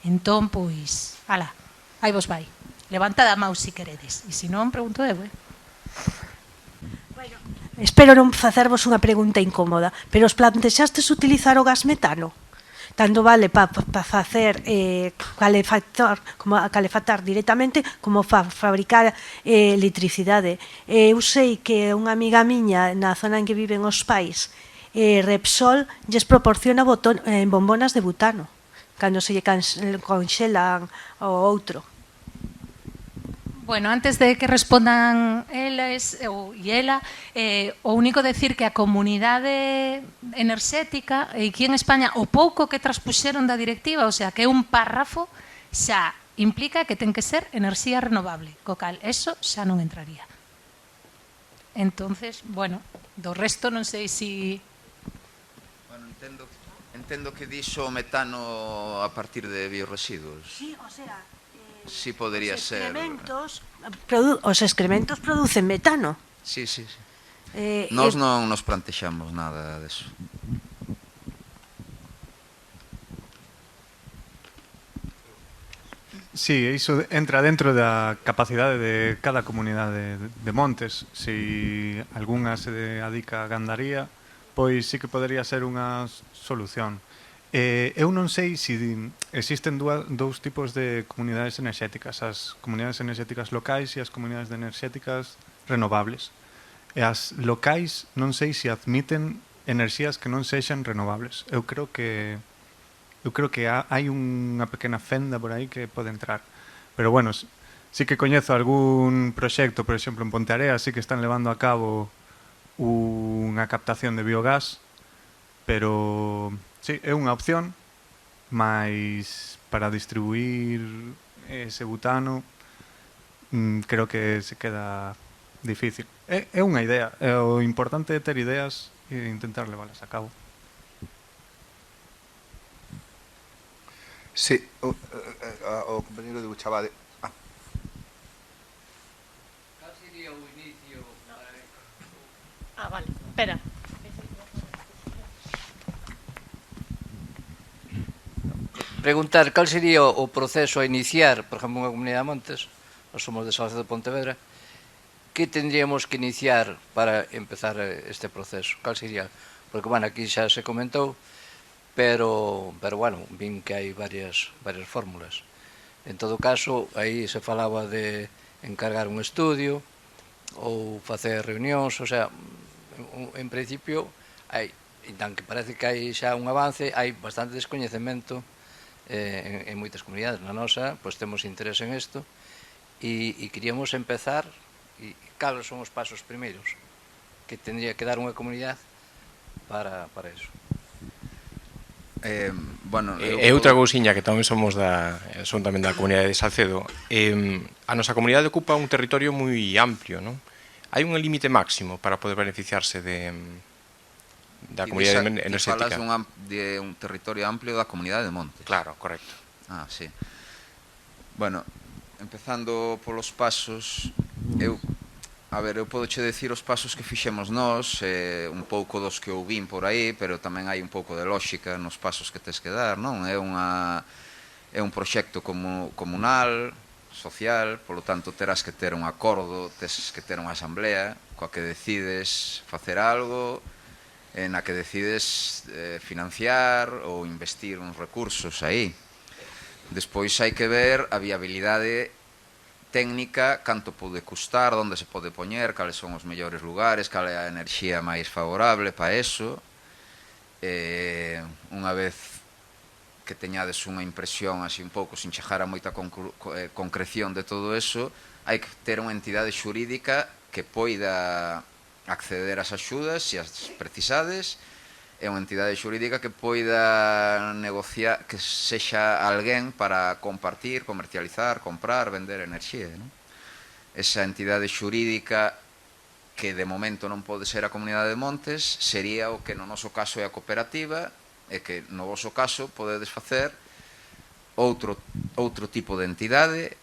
Entón, pois, ala, aí vos vai. Levantad a mão se queredes. E se non, pregunto eu, Espero non facervos unha pregunta incómoda, pero os plantexastes utilizar o gas metano? Tanto vale para facer calefactar directamente como para fabricar electricidade. Eu sei que unha amiga miña na zona en que viven os pais, Repsol lles proporciona bombonas de butano cando se lle conxelan o outro. Bueno, antes de que respondan eles e ela, o único decir que a comunidade enerxética aquí en España o pouco que traspuxeron da directiva, o sea, que é un párrafo, xa implica que ten que ser enerxía renovable, co cal eso xa non entraría. Entonces, bueno, do resto non sei se... Bueno, entendo que dixo o metano a partir de biorresiduos. Sí, o sea... Sí, podería ser. Os excrementos producen metano. Sí. Nós non nos plantexamos nada deso. Sí, iso entra dentro da capacidade de cada comunidade de montes. Se algunha se dedica a gandaría, pois sí que podería ser unha solución. Eu non sei se existen dous tipos de comunidades enerxéticas, as comunidades enerxéticas locais e as comunidades enerxéticas renovables. E as locais non sei se admiten enerxías que non sexan renovables. Eu creo que hai unha pequena fenda por aí que pode entrar. Pero bueno, sí que coñezo algún proxecto, por exemplo, en Ponteareas, sí que están levando a cabo unha captación de biogás, pero sí, é unha opción, mas para distribuir ese butano creo que se queda difícil. É unha idea, o importante é ter ideas e intentar leválas a cabo. Sí, o compañero de Buchabade. Cal sería o inicio? vale, espera. Preguntar cal sería o proceso a iniciar, por exemplo, unha comunidade de montes, nós somos de Salceda de Pontevedra, que tendríamos que iniciar para empezar este proceso? Cal sería? Porque, bueno, aquí xa se comentou, pero bueno, vin que hai varias fórmulas. En todo caso, aí se falaba de encargar un estudio ou facer reunións, o sea, en principio, hai, tan que parece que hai xa un avance, hai bastante descoñecemento en moitas comunidades. Na nosa, pois temos interés en isto e queríamos empezar. E cales son os pasos primeiros que tendría que dar unha comunidade para iso? Bueno, outra cousiña que tamén son tamén da comunidade de Salcedo. A nosa comunidade ocupa un territorio moi amplio, non? Hai un límite máximo para poder beneficiarse da comunidade enerxética. Falas de un territorio amplio da comunidade de montes. Claro, correcto. Ah, sí. Bueno, empezando polos pasos, eu podoche decir os pasos que fixemos nós, un pouco dos que eu vin por aí, pero tamén hai un pouco de lógica nos pasos que tes que dar, non? É un proxecto comunal, social, polo tanto terás que ter un acordo, tes que ter unha asamblea coa que decides facer algo, na que decides financiar ou investir uns recursos aí. Despois hai que ver a viabilidade técnica, canto pode custar, onde se pode poñer, cales son os mellores lugares, cal é a enerxía máis favorable para eso. Unha vez que teñades unha impresión así un pouco, sin chegar a moita concreción de todo eso, hai que ter unha entidade xurídica que poida acceder ás axudas se as precisades, é unha entidade xurídica que poida negociar, que sexa alguén para compartir, comercializar, comprar, vender enerxía, non? Esa entidade xurídica que de momento non pode ser a Comunidade de Montes sería o que no noso caso é a cooperativa, e que no voso caso podedes facer outro tipo de entidade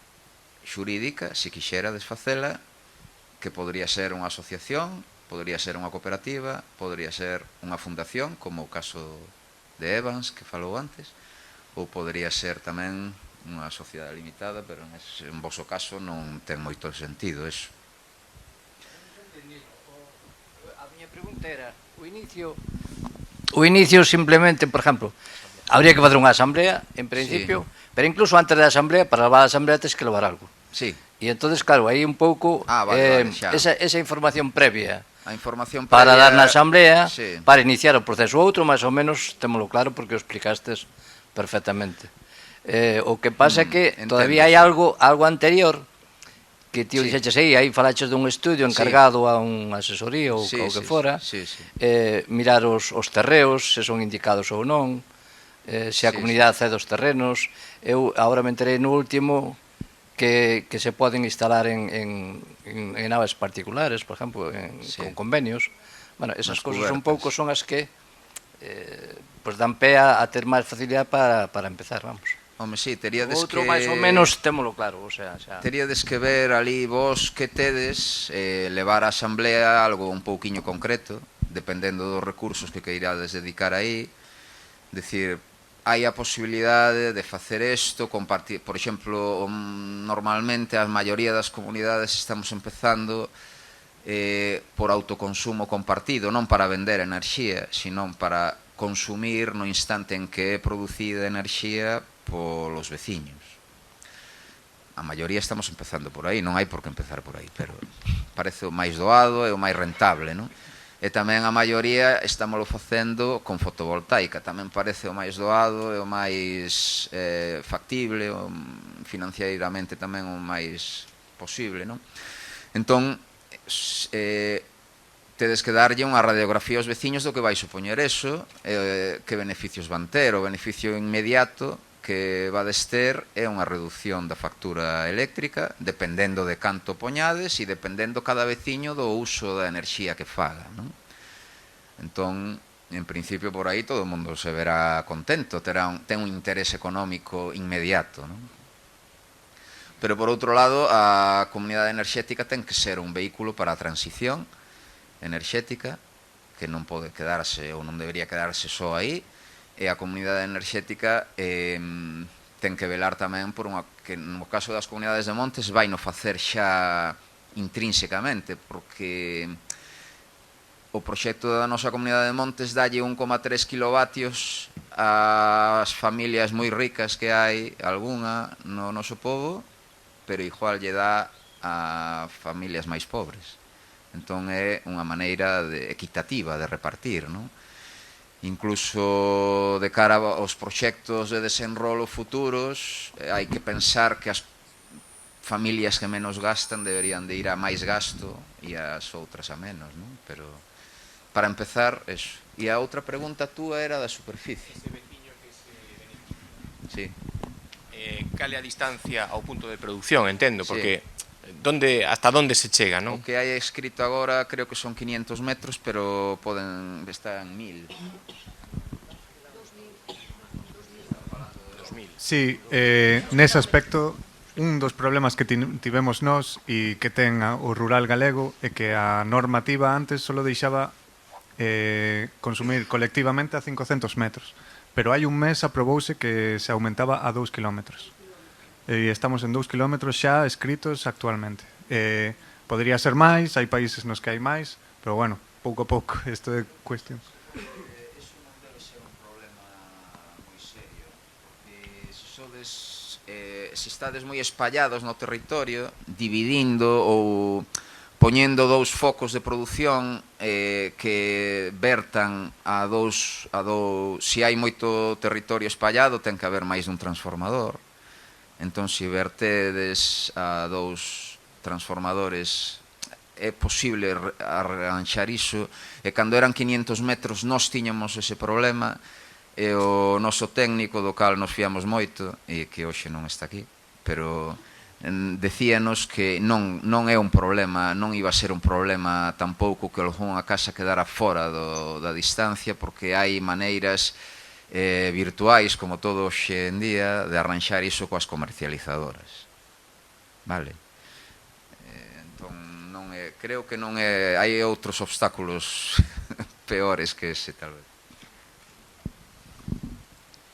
xurídica, se quixerades facela, que podría ser unha asociación, podría ser unha cooperativa, podría ser unha fundación, como o caso de Evans, que falou antes, ou podería ser tamén unha sociedade limitada, pero en voso caso non ten moito sentido eso. A miña pregunta era, o inicio simplemente, por exemplo, habría que fazer unha asamblea, en principio, pero incluso antes da asamblea, para levar a asamblea tens que levar algo. Sí. E entonces, claro, aí un pouco vale, xa. esa información previa A información para previa, dar na asamblea, sí. para iniciar o proceso. Outro, máis ou menos, témolo claro porque o explicastes perfectamente. O que pasa é que entendo, todavía hai sí. algo anterior que ti o Sí. dixeches aí falaches dun estudio encargado a unha asesoría ou Sí, o que sí, fora, sí, sí. mirar os terreos, se son indicados ou non, se a Sí, comunidade cede os terrenos. Eu agora me enterei no último que se poden instalar en naves particulares, por exemplo, Sí. con convenios. Bueno, esas Nas cousas un cubertas. pouco son as que pues dan pé a ter máis facilidade para empezar, vamos. Home, sí, teríades Outro que... máis ou menos témolo claro, o sea, xa. Teríades que ver ali vos que tedes, levar a asamblea algo un pouquiño concreto, dependendo dos recursos que queirades dedicar aí. Decir, hai a posibilidade de facer isto, compartir, por exemplo, normalmente a maioría das comunidades estamos empezando por autoconsumo compartido, non para vender enerxía, sino para consumir no instante en que é producida enerxía polos veciños. A maioría estamos empezando por aí, non hai por que empezar por aí, pero parece o máis doado e o máis rentable, non? E tamén a maioría estámoslo facendo con fotovoltaica, tamén parece o máis doado e o máis factible, financieiramente tamén o máis posible, non? Entón, tedes que darlle unha radiografía aos veciños do que vai supoñer eso, que beneficios van ter. O beneficio inmediato que vades ter é unha reducción da factura eléctrica, dependendo de canto poñades e dependendo cada veciño do uso da enerxía que faga, non? Entón, en principio, por aí todo o mundo se verá contento, ten un interés económico inmediato, non? Pero, por outro lado, a comunidade enerxética ten que ser un vehículo para a transición enerxética, que non pode quedarse ou non debería quedarse só aí, e a comunidade enerxética ten que velar tamén por unha que no caso das comunidades de montes vai no facer xa intrínsecamente, porque o proxecto da nosa comunidade de montes dalle 1,3 kilovatios ás familias moi ricas que hai algunha no noso pobo, pero igual lle dá a familias máis pobres. Entón é unha maneira equitativa de repartir, non? Incluso de cara aos proxectos de desenrolo futuros, hai que pensar que as familias que menos gastan deberían de ir a máis gasto e as outras a menos, non? Pero para empezar, eso. E a outra pregunta túa era da superficie. Ese veciño que se beneficia. Sí. Cale a distancia ao punto de producción, entendo, Sí. porque hasta onde se chega, non? O que hai escrito agora creo que son 500 metros, pero poden estar en 1000. Sí, nese aspecto, un dos problemas que tivemos nós e que ten o rural galego é que a normativa antes só deixaba consumir colectivamente a 500 metros, pero hai un mes aprobouse que se aumentaba a 2 kilómetros. E estamos en 2 kilómetros xa escritos actualmente. Podría ser máis, hai países nos que hai máis, pero bueno, pouco a pouco, isto é cuestión. Eso non debe ser un problema moi serio, porque se estades moi espallados no territorio, dividindo ou poñendo dous focos de produción que vertan a dous... Se hai moito territorio espallado, ten que haber máis dun transformador. Entón, se vertedes a dous transformadores, é posible arranxar iso. E cando eran 500 metros, nós tiñamos ese problema, e o noso técnico, do cal nos fiamos moito, e que hoxe non está aquí, pero decíanos que non é un problema, non iba a ser un problema tampouco que algunha casa quedara fora da distancia, porque hai maneiras virtuais, como todo hoxe en día, de arranxar iso coas comercializadoras. Vale? Entón, non é, creo que non é, hai outros obstáculos peores que ese, tal vez.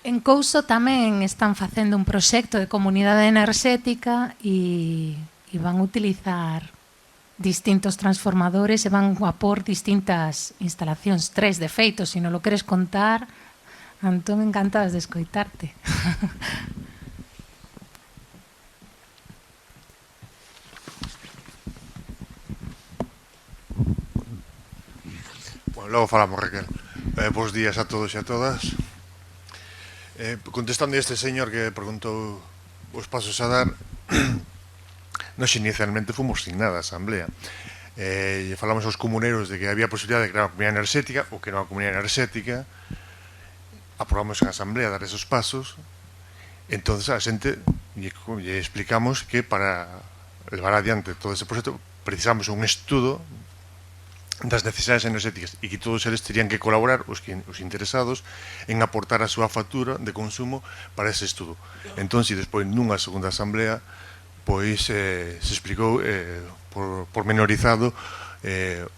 En Couso tamén están facendo un proxecto de comunidade enerxética e van utilizar distintos transformadores e van a por distintas instalacións, 3 de feito, se non lo queres contar, Antón, encantadas de escoitarte. Bueno, logo falamos, Raquel. Bos días a todos e a todas. Contestando a este señor que preguntou os pasos a dar, nos inicialmente fomos sin nada a asamblea. Falamos aos comuneiros de que había posibilidade de crear unha comunidade enerxética ou que era unha comunidade enerxética. Aprobamos en asamblea dar esos pasos. Entonces a xente lle explicamos que para levar adiante todo ese proxecto precisamos un estudo das necesidades enerxéticas e que todos eles terían que colaborar, os interesados, en aportar a súa factura de consumo para ese estudo. Entón, se despois nunha segunda asamblea, pois se explicou por menorizado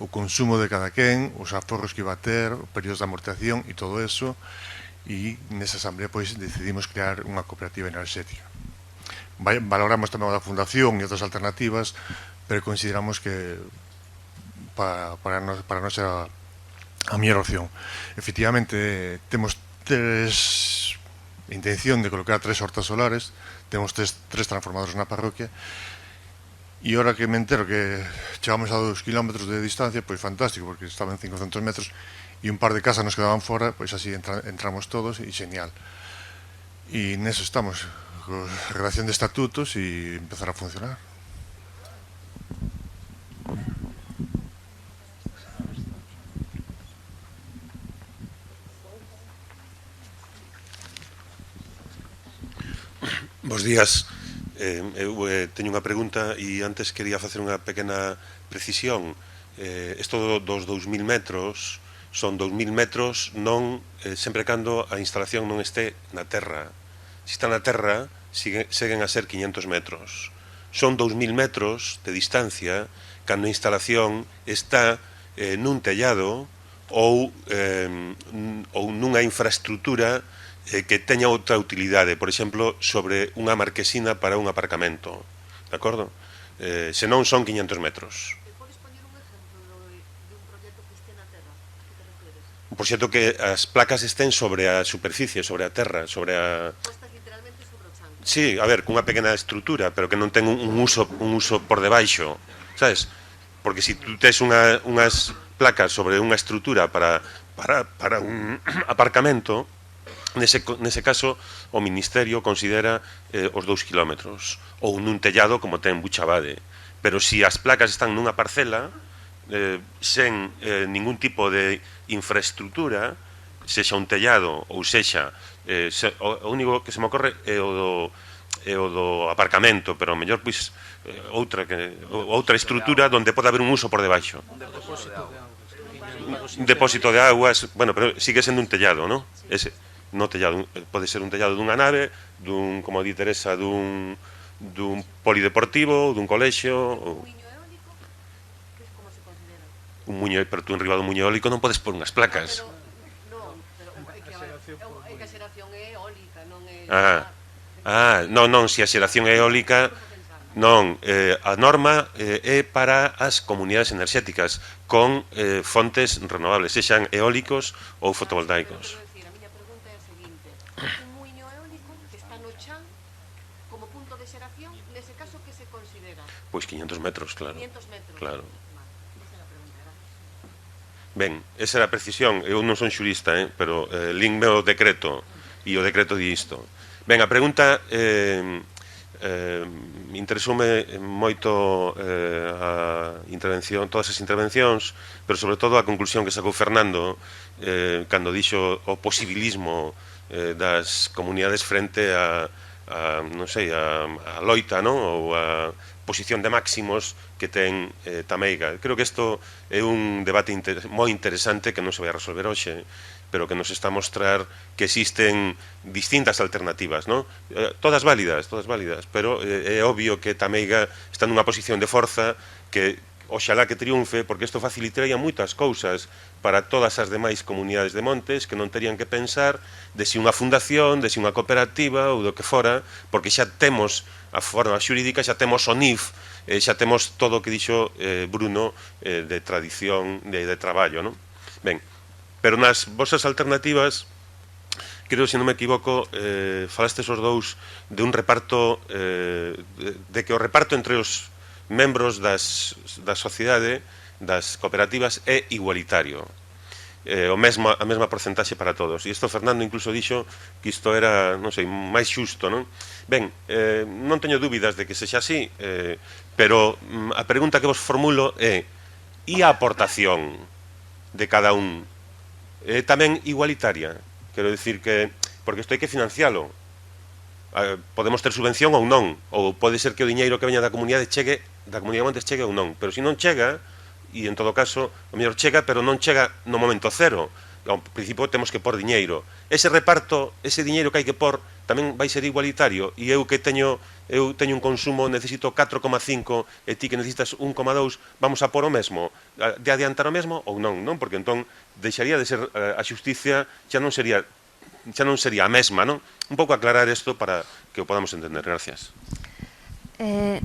o consumo de cada quen, os aforros que iba a ter, os períodos de amortización e todo eso, e nesa asamblea pois decidimos crear unha cooperativa enerxética. Valoramos tamén a da fundación e outras alternativas, pero consideramos que para non ser a mellor opción. Efectivamente, temos intención de colocar 3 hortas solares, temos 3 transformadores na parroquia, e ahora que me entero que chegamos a 2 kilómetros de distancia, pois fantástico, porque estaban 500 metros e un par de casas nos quedaban fora, pois así entramos todos e genial. E neso estamos, con redacción de estatutos e empezar a funcionar. Bos días. Eu teño unha pregunta e antes quería facer unha pequena precisión. Isto dos 2.000 metros son 2.000 metros non sempre cando a instalación non este na terra. Se está na terra, seguen a ser 500 metros. Son 2.000 metros de distancia cando a instalación está nun tellado ou nunha infraestructura que teña outra utilidade, por exemplo, sobre unha marquesina para un aparcamento, de acordo? Se non son 500 metros. Podes poñer un exemplo dun proxecto que este na terra? A que te refieres? Un proxecto que as placas estén sobre a superficie, sobre a terra, sobre a... Postas literalmente sobre o chan. Sí, a ver, cunha pequena estrutura, pero que non ten un uso por debaixo, sabes? Porque se tú tes unhas placas sobre unha estrutura para un aparcamento, nese caso o Ministerio considera os 2 kilómetros ou nun tellado como ten Buchabade, pero se as placas están nunha parcela sen ningún tipo de infraestructura, sexa un tellado ou sexa o único que se me ocorre é o do aparcamento, pero mellor pois outra estrutura onde pode haber un uso por debaixo, un depósito de aguas, bueno, pero sigue sendo un tellado, non? Ese no tellado, pode ser un tellado dunha nave, como di Teresa, dun polideportivo, dun colexio. Un muiño eólico, que como se considera? Un muiño, pero tú enriba dun muiño eólico non podes pôr unhas placas. Non, pero é que a xeración é eólica, non é... Non, se a xeración é eólica, non, a norma é para as comunidades enerxéticas con fontes renovables, sexan eólicos ou fotovoltaicos. Un muiño eólico que está no chan como punto de xeración, nese caso que se considera? Pois 500 metros, claro. 500 metros. Claro. Esa é a pregunta, gracias. Ben, esa era a precisión. Eu non son xurista, pero lín o decreto e o decreto di isto. Ben, a pregunta interesoume moito a intervención, todas as intervencións, pero sobre todo a conclusión que sacou Fernando cando dixo o posibilismo das comunidades frente a non sei, a loita, non? Ou a posición de máximos que ten Tameiga. Creo que isto é un debate moi interesante que non se vai a resolver hoxe, pero que nos está a mostrar que existen distintas alternativas, non? Todas válidas, pero é obvio que Tameiga está nunha posición de forza que oxalá que triunfe, porque isto facilitaría moitas cousas para todas as demais comunidades de montes que non terían que pensar de si unha fundación, de si unha cooperativa ou do que fora, porque xa temos a forma xurídica, xa temos o NIF, xa temos todo o que dixo Bruno de tradición de traballo, non? Ben, pero nas vosas alternativas, creo, se non me equivoco, falastes os dous de un reparto, de que o reparto entre os membros da sociedade, das cooperativas, é igualitario. A mesma porcentaxe para todos. E isto Fernando incluso dixo que isto era, non sei, máis xusto, non? Ben, non teño dúbidas de que sexa así, pero a pregunta que vos formulo é: e a aportación de cada un é tamén igualitaria? Quero dicir que, porque isto hai que financialo, podemos ter subvención ou non, ou pode ser que o diñeiro que veña da comunidade chegue, da comunidade de montes chegue ou non, pero se non chega, e en todo caso o mellor chega, pero non chega no momento cero, ao principio temos que pôr diñeiro, ese reparto, ese diñeiro que hai que pôr tamén vai ser igualitario, e eu que teño un consumo, necesito 4,5 e ti que necesitas 1,2, vamos a pôr o mesmo, de adiantar o mesmo ou non, non? Porque entón deixaría de ser a xusticia, xa non sería a mesma, non? Un pouco aclarar isto para que o podamos entender. Gracias.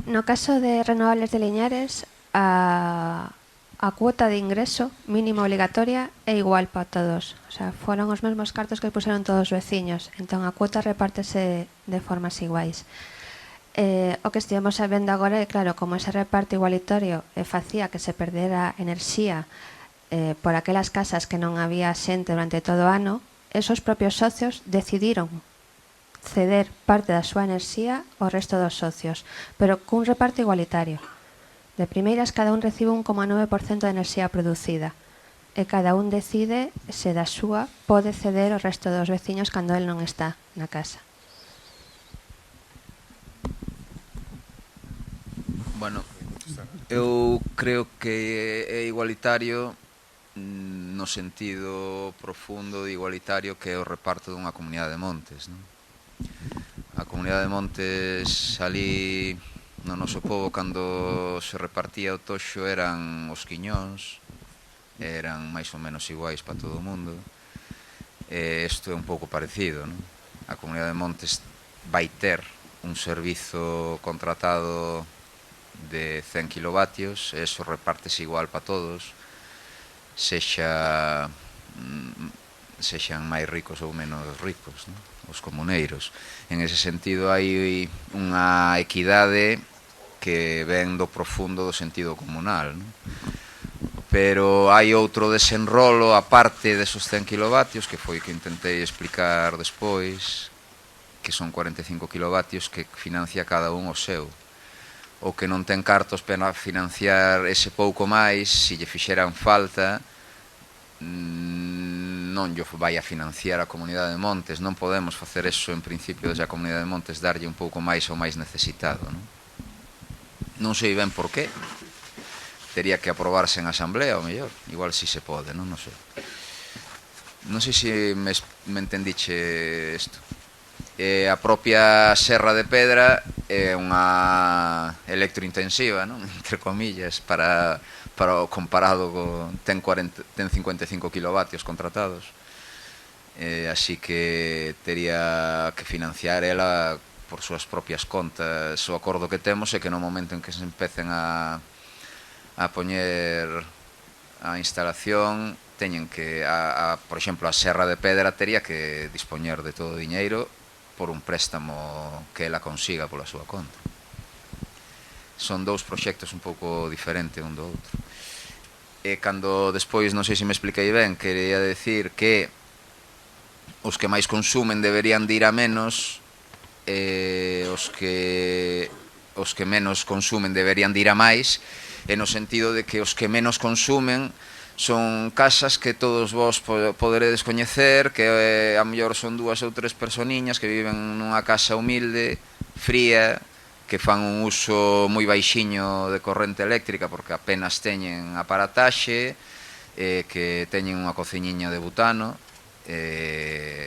No caso de Renovables de Liñares, a cuota de ingreso mínima obligatoria é igual para todos. O sea, foron os mesmos cartos que puseron todos os veciños. Entón, a cuota repártese de formas iguais. O que estivemos vendo agora é, claro, como ese reparto igualitario facía que se perdera enerxía por aquelas casas que non había xente durante todo o ano, esos propios socios decidiron ceder parte da súa enerxía ao resto dos socios, pero cun reparto igualitario. De primeiras, cada un recibe 1,9% de enerxía producida e cada un decide se da súa pode ceder ao resto dos veciños cando el non está na casa. Bueno, eu creo que é igualitario no sentido profundo de igualitario que é o reparto dunha comunidade de montes, non? A comunidade de montes ali no noso pobo, cando se repartía o toxo, eran os quiñóns, eran máis ou menos iguais para todo o mundo, e isto é un pouco parecido, non? A comunidade de montes vai ter un servizo contratado de 100 kilovatios, e iso repártese igual para todos, sexan máis ricos ou menos ricos, non? Os comuneiros. En ese sentido hai unha equidade que ven do profundo do sentido comunal, non? Pero hai outro desenrolo aparte desos 100 kilovatios, que foi que intentei explicar despois, que son 45 kilovatios que financia cada un o seu. O que non ten cartos para financiar ese pouco máis, se lle fixeran falta, non lle vai a financiar a comunidade de montes. Non podemos facer eso en principio desde a comunidade de montes, darlle un pouco máis ao máis necesitado, non? Non sei ben por qué, tería que aprobarse en asamblea, ou mellor, igual si se pode, non sei. Non sei se me entendiche isto. A propia Serra de Pedra é unha electrointensiva, non? Entre comillas, para comparado con ten 55 kilovatios contratados, así que tería que financiar ela por súas propias contas. O acordo que temos é que no momento en que se empecen a poñer a instalación, teñen que, por exemplo, a Serra de Pedra tería que dispoñer de todo o diñeiro por un préstamo que ela consiga pola súa conta. Son dous proxectos un pouco diferentes un do outro. E cando despois, non sei se me expliquei ben, quería decir que os que máis consumen deberían de ir a menos, os que menos consumen deberían de ir a máis, e no sentido de que os que menos consumen son casas que todos vos poderedes coñecer, que a mellor son 2 ou 3 personiñas que viven nunha casa humilde, fría, que fan un uso moi baixiño de corrente eléctrica porque apenas teñen aparataxe, que teñen unha cociñiña de butano,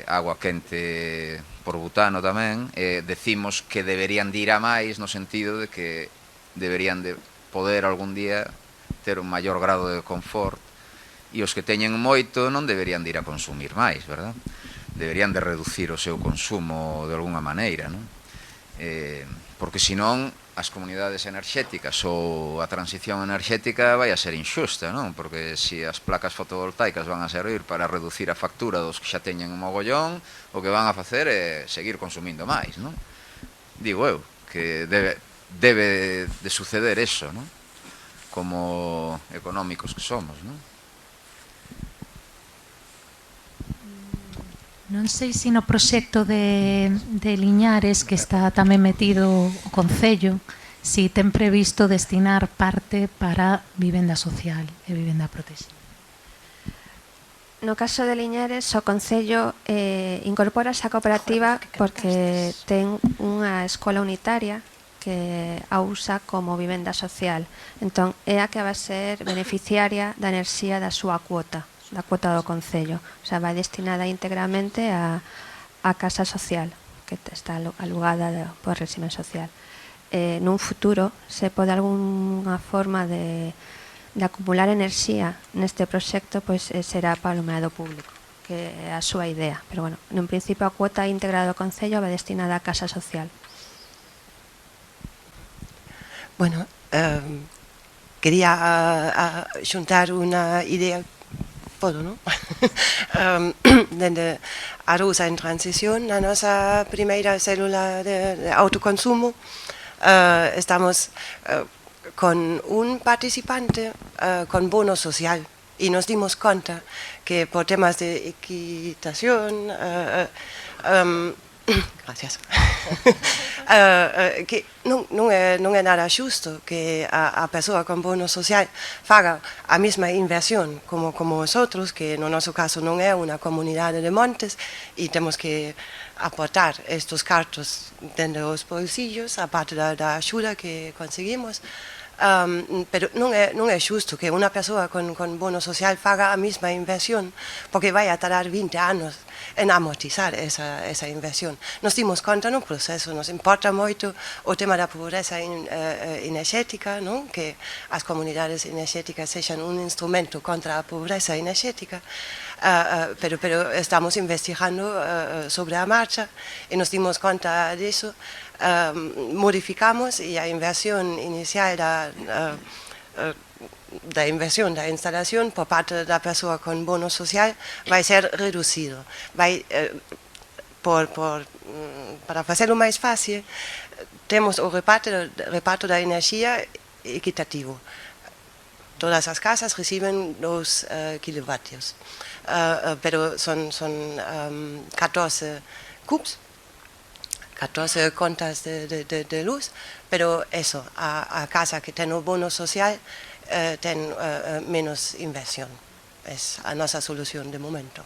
agua quente por butano tamén. Decimos que deberían de ir a máis no sentido de que deberían de poder algún día ter un maior grado de confort, e os que teñen moito non deberían de ir a consumir máis, verdad? Deberían de reducir o seu consumo de alguna maneira, non? Porque senón as comunidades enerxéticas ou a transición enerxética vai a ser inxusta, non? Porque se as placas fotovoltaicas van a servir para reducir a factura dos que xa teñen un mogollón, o que van a facer é seguir consumindo máis, non? Digo eu, que debe de suceder eso, non? Como económicos que somos, non? Non sei se no proxecto de Liñares, que está tamén metido o Concello, si ten previsto destinar parte para vivenda social e vivenda protexida. No caso de Liñares, o Concello incorpora esa cooperativa porque ten unha escola unitaria que a usa como vivenda social. Entón, é a que vai ser beneficiaria da enerxía da súa cuota, da cuota do Concello. O sea, vai destinada íntegramente a casa social, que está alugada por régimen social. Nun futuro, se pode algunha forma de acumular enerxía neste proxecto, pois será para o meado público, que é a súa idea. Pero, bueno, nun principio a cuota íntegra do Concello vai destinada a casa social. Bueno, quería xuntar unha idea, podo, non? Dende Arousa en transición, na nosa primeira célula de autoconsumo, estamos con un participante con bono social e nos dimos conta que por temas de equitación gracias que non é nada xusto que a persoa con bono social faga a mesma inversión como os outros, que no noso caso non é unha comunidade de montes e temos que aportar estes cartos dentro dos bolsillos, a parte da axuda que conseguimos. Pero non é xusto que unha persoa con bono social faga a mesma inversión, porque vai a tardar 20 anos en amortizar esa inversión. Nos dimos conta no proceso, nos importa moito o tema da pobreza enerxética, non? Que as comunidades enerxéticas sexan un instrumento contra a pobreza enerxética, pero estamos investigando sobre a marcha e nos dimos conta disso. Modificamos e a inversión inicial da inversión da instalación por parte da persoa con bono social vai ser reducido. Para facelo máis fácil, temos o reparto da enerxía equitativo. Todas as casas reciben 2 kilovatios, pero son 14 CUPs, 14 contas de luz, pero eso, a casa que ten o bono social ten menos inversión. Es a nosa solución de momento.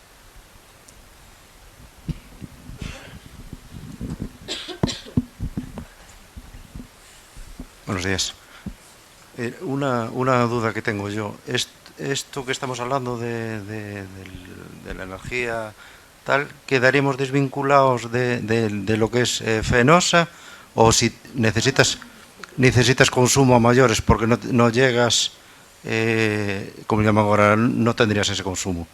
Buenos días. Una duda que tengo yo. Esto que estamos hablando de la energía tal, ¿quedaremos desvinculados de lo que es Fenosa? ¿O si necesitas consumo a mayores porque no llegas, como llaman ahora, no tendrías ese consumo?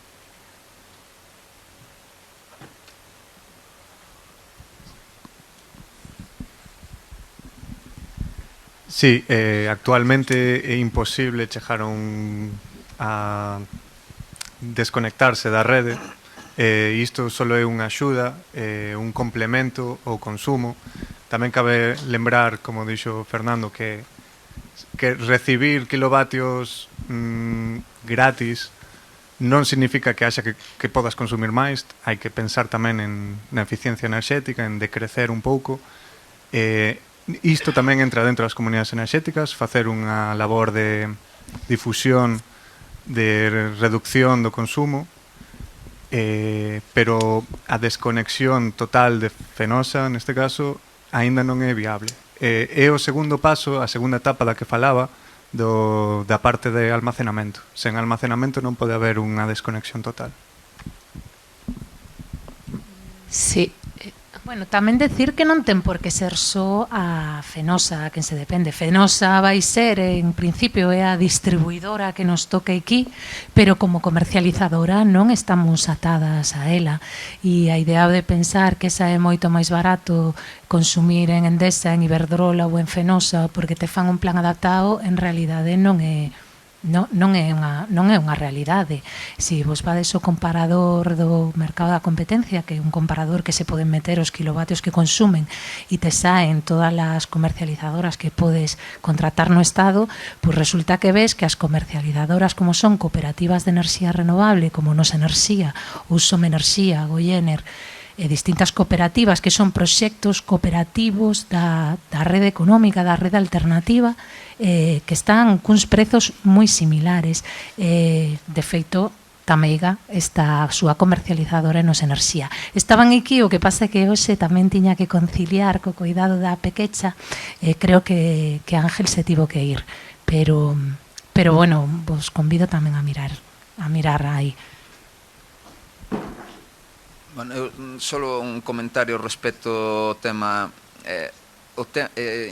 Sí, actualmente é imposible chegar a desconectarse da rede. Isto só é unha axuda, un complemento ao consumo. Tamén cabe lembrar, como dixo Fernando, que recibir kilovatios gratis non significa que haxa que podas consumir máis. Hai que pensar tamén na eficiencia enerxética, en decrecer un pouco. Isto tamén entra dentro das comunidades enerxéticas, facer unha labor de difusión, de reducción do consumo, pero a desconexión total de Fenosa, neste caso, aínda non é viable. É o segundo paso, a segunda etapa da que falaba, da parte de almacenamento. Sen almacenamento non pode haber unha desconexión total. Sí. Bueno, tamén decir que non ten por que ser só a Fenosa a quen se depende. Fenosa vai ser, en principio, é a distribuidora que nos toca aquí, pero como comercializadora non estamos atadas a ela. E a idea de pensar que esa é moito máis barato consumir en Endesa, en Iberdrola ou en Fenosa porque te fan un plan adaptado, en realidade non é unha realidade. Se vos vades o comparador do mercado da competencia, que é un comparador que se poden meter os kilovatios que consumen e te saen todas as comercializadoras que podes contratar no Estado, pois resulta que ves que as comercializadoras como son cooperativas de enerxía renovable, como Nos Enerxía, ou Som Enerxía, Goiener, e distintas cooperativas que son proxectos cooperativos da rede económica, da rede alternativa, que están cuns prezos moi similares. De feito, Tameiga está a súa comercializadora Nos Enerxía. Estaban aquí, o que pasa é que hoxe tamén tiña que conciliar co cuidado da pequecha, creo que Ángel se tivo que ir, pero bueno, vos convido tamén a mirar aí. Bueno, solo un comentario respecto ao tema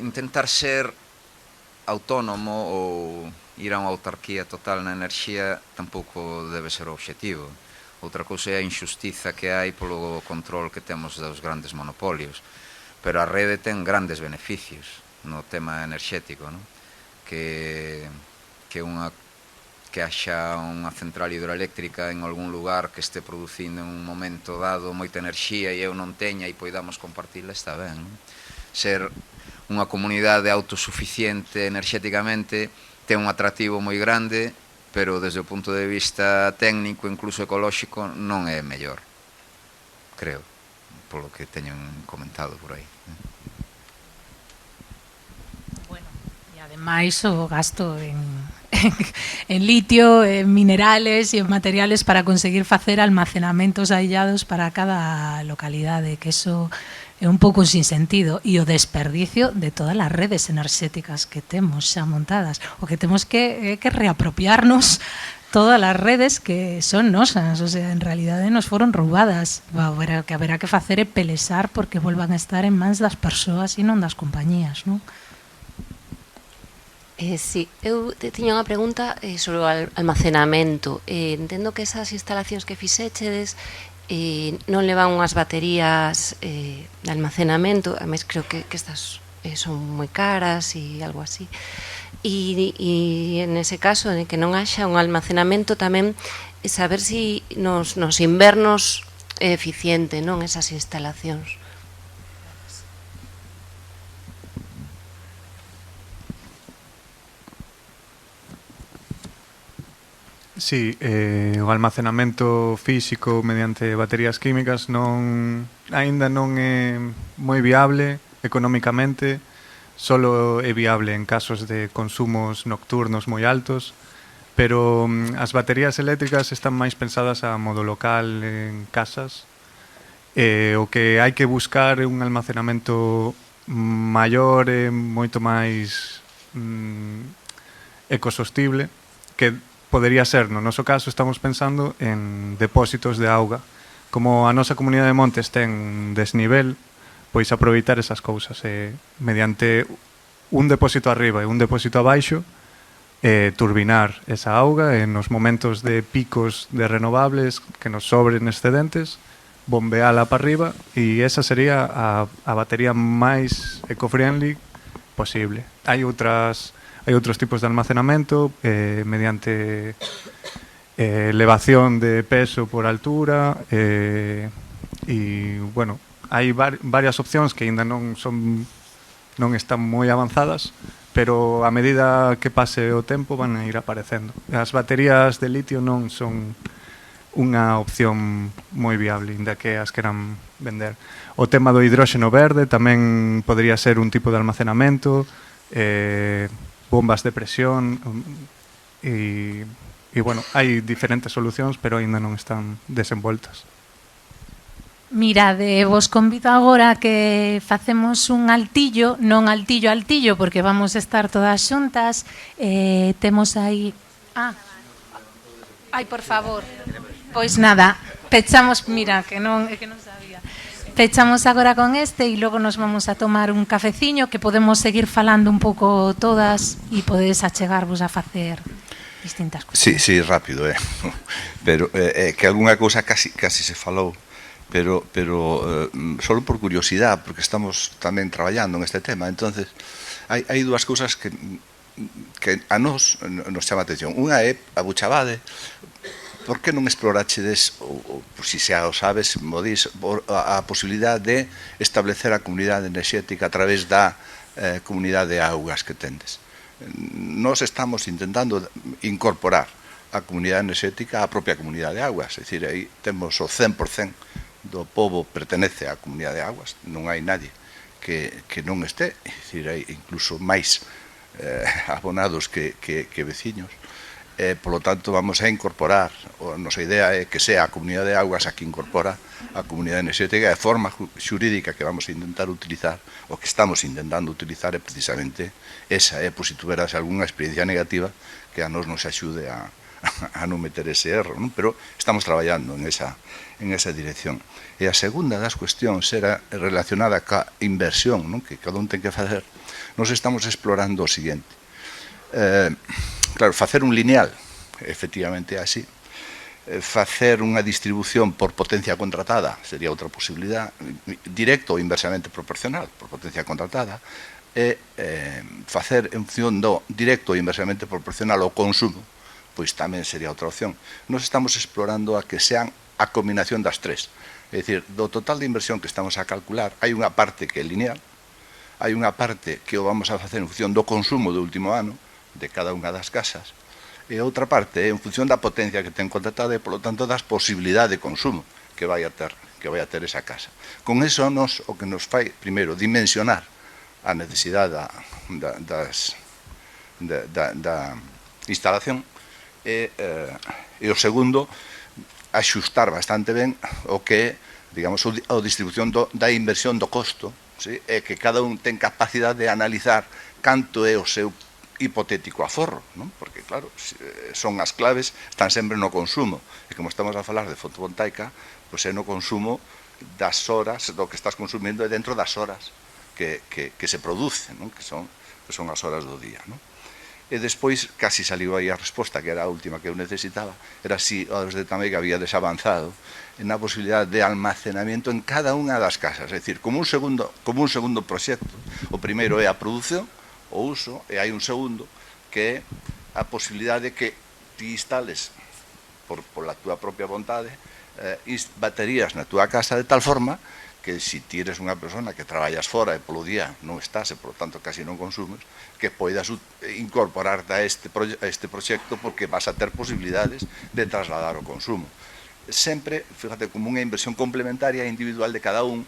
intentar ser autónomo ou ir a unha autarquía total na enerxía tampouco debe ser o obxectivo. Outra cousa é a injustiza que hai polo control que temos dos grandes monopolios, pero a rede ten grandes beneficios no tema enerxético, non? Que haxa unha central hidroeléctrica en algún lugar que este producindo en un momento dado moita enerxía e eu non teña e poidamos compartirla, está ben. Ser unha comunidade autosuficiente enerxéticamente ten un atractivo moi grande, pero desde o punto de vista técnico, incluso ecolóxico, non é mellor, creo, polo que teñen comentado por aí. Bueno, e ademais o gasto en litio, en minerales e en materiales para conseguir facer almacenamentos aillados para cada localidade, que eso é un pouco sin sentido, e o desperdicio de todas as redes enerxéticas que temos xa montadas. O que temos que reapropiarnos todas as redes que son nosas, o sea, en realidade nos foron roubadas. O que haberá que facer é pelesar porque volvan a estar en mans das persoas e non das compañías, non? Sí, eu tiña unha pregunta sobre o almacenamento. Entendo que esas instalacións que fixéchedes non levan unhas baterías de almacenamento, a máis creo que estas son moi caras e algo así. E en ese caso, de que non haxa un almacenamento, tamén saber se nos invernos é eficiente, non, esas instalacións. Sí, o almacenamento físico mediante baterías químicas aínda non é moi viable económicamente, solo é viable en casos de consumos nocturnos moi altos, pero as baterías eléctricas están máis pensadas a modo local en casas. O que hai que buscar é un almacenamento maior e moito máis ecosostible, que podería ser, no noso caso, estamos pensando en depósitos de auga. Como a nosa comunidade de montes ten desnivel, pois aproveitar esas cousas mediante un depósito arriba e un depósito abaixo, turbinar esa auga en nos momentos de picos de renovables que nos sobren excedentes, bombeala para arriba, e esa sería a batería máis eco-friendly posible. Hai outros tipos de almacenamento mediante elevación de peso por altura e, bueno, hai varias opcións que ainda non están moi avanzadas, pero a medida que pase o tempo van a ir aparecendo. As baterías de litio non son unha opción moi viable, ainda que as queran vender. O tema do hidróxeno verde tamén podría ser un tipo de almacenamento, bombas de presión e bueno, hai diferentes solucións, pero aínda non están desenvoltas. Mirade, vos convido agora que facemos un altillo, non altillo, porque vamos a estar todas xuntas. Temos aí... Ai, por favor. Pois nada, pechamos, mira, que non sabía. Pechamos agora con este e logo nos vamos a tomar un cafeciño que podemos seguir falando un pouco todas e podedes achegarvos a facer distintas cousas. Sí, rápido, pero que algunha cousa casi se falou, pero solo por curiosidade, porque estamos tamén traballando en este tema. Entonces, hai dúas cousas que a nos chama a atención. Unha é a Buchabade. Por que non explorachedes, ou si xa o sabes, modís, a posibilidade de establecer a comunidade enerxética a través da comunidade de augas que tendes? Nós estamos intentando incorporar a comunidade enerxética á propia comunidade de augas, é dicir, aí temos o 100% do povo pertenece á comunidade de augas, non hai nadie que non este, é dicir, hai incluso máis abonados que veciños. Por lo tanto, vamos a incorporar, a nosa idea é que sea a comunidade de augas a que incorpora a comunidade enerxética, e a forma xurídica que vamos a intentar utilizar, o que estamos intentando utilizar, é precisamente esa, por si tuveras algunha experiencia negativa que a nos axude a non meter ese erro, non? Pero estamos traballando en esa dirección. E a segunda das cuestións era relacionada ca inversión, non? Que cada un ten que facer. Nos estamos explorando o seguinte. Claro, facer un lineal, efectivamente así, facer unha distribución por potencia contratada sería outra posibilidad, directo ou inversamente proporcional por potencia contratada, e facer en función do directo ou inversamente proporcional ao consumo, pois tamén sería outra opción. Nos estamos explorando a que sean a combinación das tres, é dicir, do total de inversión que estamos a calcular, hai unha parte que é lineal, hai unha parte que o vamos a facer en función do consumo do último ano, de cada unha das casas, e outra parte en función da potencia que ten contratada e, polo tanto, das posibilidades de consumo que vai a ter esa casa. Con eso, o que nos fai, primeiro, dimensionar a necesidade da instalación e o segundo, axustar bastante ben o que é, digamos, a distribución da inversión do costo, e que cada un ten capacidade de analizar canto é o seu hipotético aforro, non? Porque, claro, son as claves, están sempre no consumo, e como estamos a falar de fotovoltaica, pois é no consumo das horas, do que estás consumindo é dentro das horas que se produce, non? Que son as horas do día, non? E despois, casi saliu aí a resposta, que era a última que eu necesitaba, era si os de Tamega había desavanzado na posibilidade de almacenamiento en cada unha das casas, é dicir, como un segundo proxecto. O primeiro é a produción, o uso, e hai un segundo que é a posibilidade de que ti instales pola túa propia vontade baterías na túa casa de tal forma que si ti eres unha persona que traballas fora e polo día non estás e polo tanto casi non consumes, que poidas incorporarte a este proxecto porque vas a ter posibilidades de trasladar o consumo. Sempre, fíjate, como unha inversión complementaria e individual de cada un,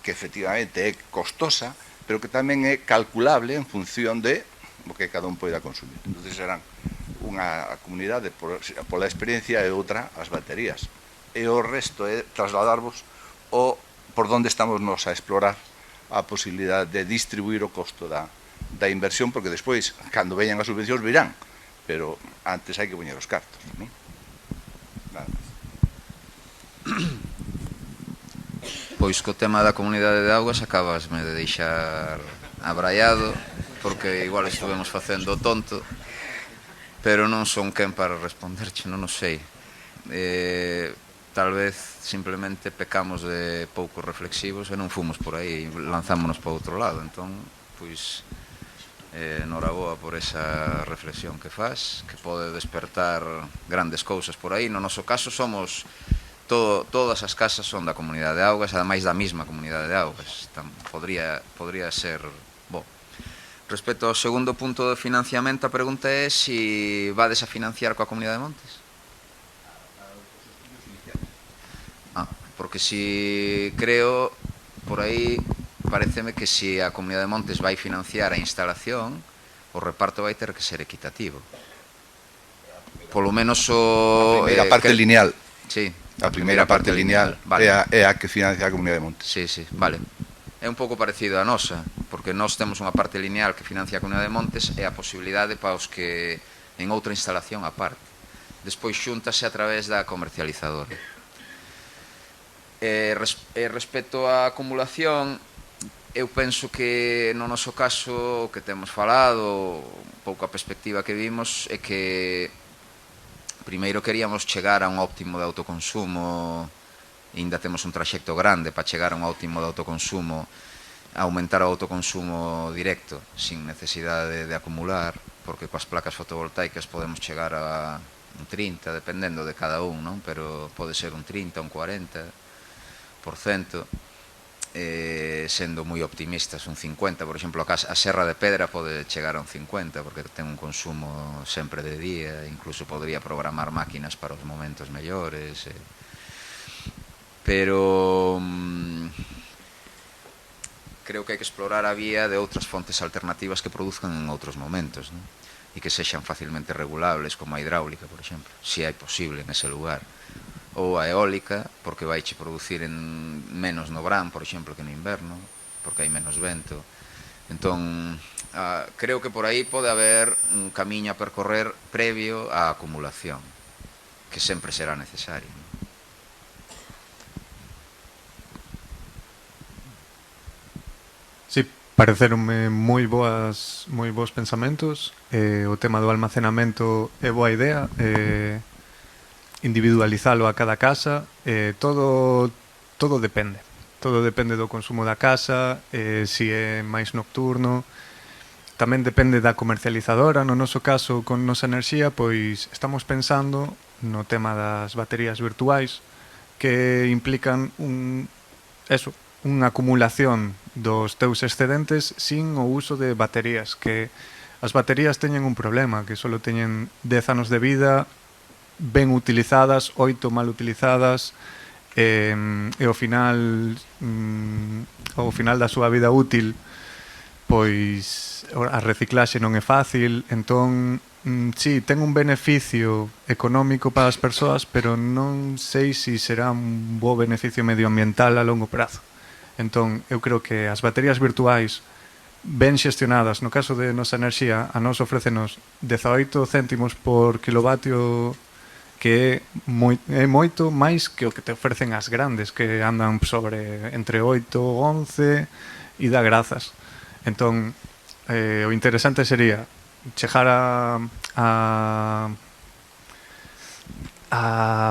que efectivamente é costosa, pero que tamén é calculable en función de o que cada un poida consumir. Entón, serán unha comunidade pola experiencia e outra as baterías. E o resto é trasladarvos por onde estamos nos a explorar a posibilidade de distribuir o costo da inversión, porque despois, cando veñan as subvencións, virán, pero antes hai que poñer os cartos, non? Nada máis. Pois co tema da comunidade de augas acabasme de deixar abraiado, porque igual estuvemos facendo tonto, pero non son quen para responderche, non o sei. Tal vez simplemente pecamos de pouco reflexivos e non fomos por aí, lanzámonos para outro lado. Entón, pois, noraboa por esa reflexión que faz, que pode despertar grandes cousas por aí. No noso caso somos... Todas as casas son da comunidade de augas, ademais da mesma comunidade de augas. Podría ser bo. Respecto ao segundo punto de financiamento, a pregunta é se vades a financiar coa comunidade de Montes? Porque si creo, por aí, pareceme que se a comunidade de Montes vai financiar a instalación, o reparto vai ter que ser equitativo. Polo menos o... A primeira parte lineal. Sí. A primeira parte lineal é a que financia a Comunidade de Montes. Sí, vale. É un pouco parecido a nosa, porque nós temos unha parte lineal que financia a Comunidade de Montes e a posibilidade para os que en outra instalación a parte. Despois xúntase a través da comercializadora. Respecto á acumulación, eu penso que no noso caso o que temos falado, un pouco a perspectiva que vimos, é que primeiro queríamos chegar a un óptimo de autoconsumo, e ainda temos un traxecto grande para chegar a un óptimo de autoconsumo, aumentar o autoconsumo directo, sin necesidade de acumular, porque coas placas fotovoltaicas podemos chegar a un 30, dependendo de cada un, non? Pero pode ser un 30, un 40%, sendo moi optimistas, un 50%, por exemplo, a Serra de Pedra pode chegar a un 50%, porque ten un consumo sempre de día, incluso podría programar máquinas para os momentos mellores, pero creo que hai que explorar a vía de outras fontes alternativas que produzcan en outros momentos, non? E que sexan facilmente regulables, como a hidráulica, por exemplo, se é posible en ese lugar, ou a eólica, porque vaiche producir menos no verán, por exemplo, que no inverno, porque hai menos vento. Entón, creo que por aí pode haber un camiño a percorrer previo á acumulación, que sempre será necesario. Sí, pareceronme moi bons pensamentos. O tema do almacenamento é boa idea, individualizalo a cada casa, todo depende. Todo depende do consumo da casa, se é máis nocturno. Tamén depende da comercializadora. No noso caso, con Nosa Enerxía, pois estamos pensando no tema das baterías virtuais, que implican unha acumulación dos teus excedentes sin o uso de baterías, que as baterías teñen un problema, que só teñen 10 anos de vida, ben utilizadas, 8 mal utilizadas, e ao final da súa vida útil, pois a reciclaxe non é fácil. Entón, sí, ten un beneficio económico para as persoas, pero non sei se será un bo beneficio medioambiental a longo prazo. Entón, eu creo que as baterías virtuais ben xestionadas, no caso de Nosa Enerxía, a nos ofrécenos 18 céntimos por kilovatio, que é moito máis que o que te ofrecen as grandes, que andan sobre entre 8 e 11 e dá grazas. Entón, o interesante sería chegar a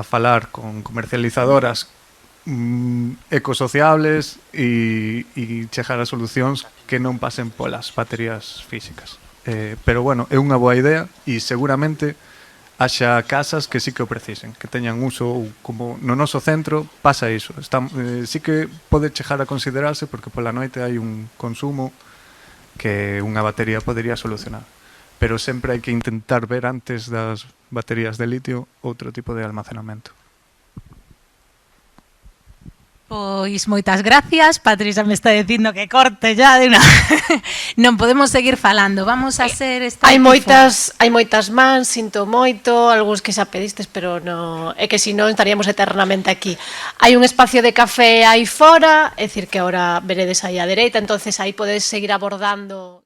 falar con comercializadoras ecosociables e chegar a solucións que non pasen polas baterías físicas. Pero bueno, é unha boa idea e seguramente haxa casas que sí que o precisen, que teñan uso, como no noso centro pasa iso. Sí que pode chegar a considerarse porque pola noite hai un consumo que unha batería podería solucionar. Pero sempre hai que intentar ver antes das baterías de litio outro tipo de almacenamento. Pois moitas gracias, Patricia me está dicindo que corte ya de una. Non podemos seguir falando, vamos a hacer esta. Hai moitas mans, sinto moito, algúns que xa pedistes, pero no, é que se non estaríamos eternamente aquí. Hai un espacio de café aí fora, é dicir que agora veredes aí á dereita, entonces aí podes seguir abordando